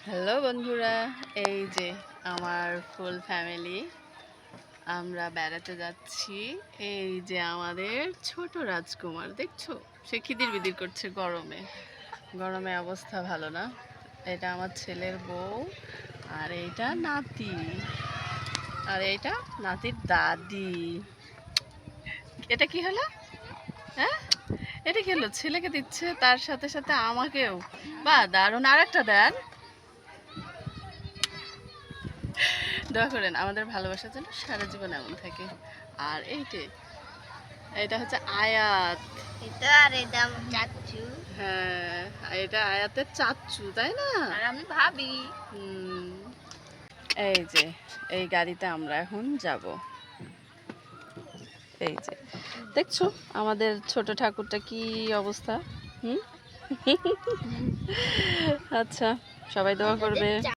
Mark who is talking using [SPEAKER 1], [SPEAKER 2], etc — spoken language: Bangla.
[SPEAKER 1] হ্যালো বন্ধুরা, এই যে আমার ফুল ফ্যামিলি আমরা বেড়াতে যাচ্ছি। এই যে আমাদের ছোট রাজকুমার দেখছো, সে খিদির বিদির করছে গরমে। গরমে অবস্থা ভালো না। এটা আমার ছেলের বউ, আর এইটা নাতি, আর এইটা নাতির দাদি। এটা কি হলো? হ্যাঁ, এটা কি হলো? ছেলেকে দিচ্ছে, তার সাথে সাথে আমাকেও। বা দারুণ, আর একটা দেন। দোয়া করেন আমাদের ভালোবাসার জন্য সারা জীবন এমন থাকে। আর এটা হচ্ছে আয়াত।
[SPEAKER 2] এটা আর এটা আমার চাচ্চু।
[SPEAKER 1] হ্যাঁ, এটা আয়াতের চাচ্চু, তাই না?
[SPEAKER 2] আর আমি ভাবি।
[SPEAKER 1] এই যে এই গাড়িতে আমরা এখন যাব। এই যে দেখছো আমাদের ছোট ঠাকুরটা কি অবস্থা। হুম আচ্ছা, সবাই দোয়া করবে।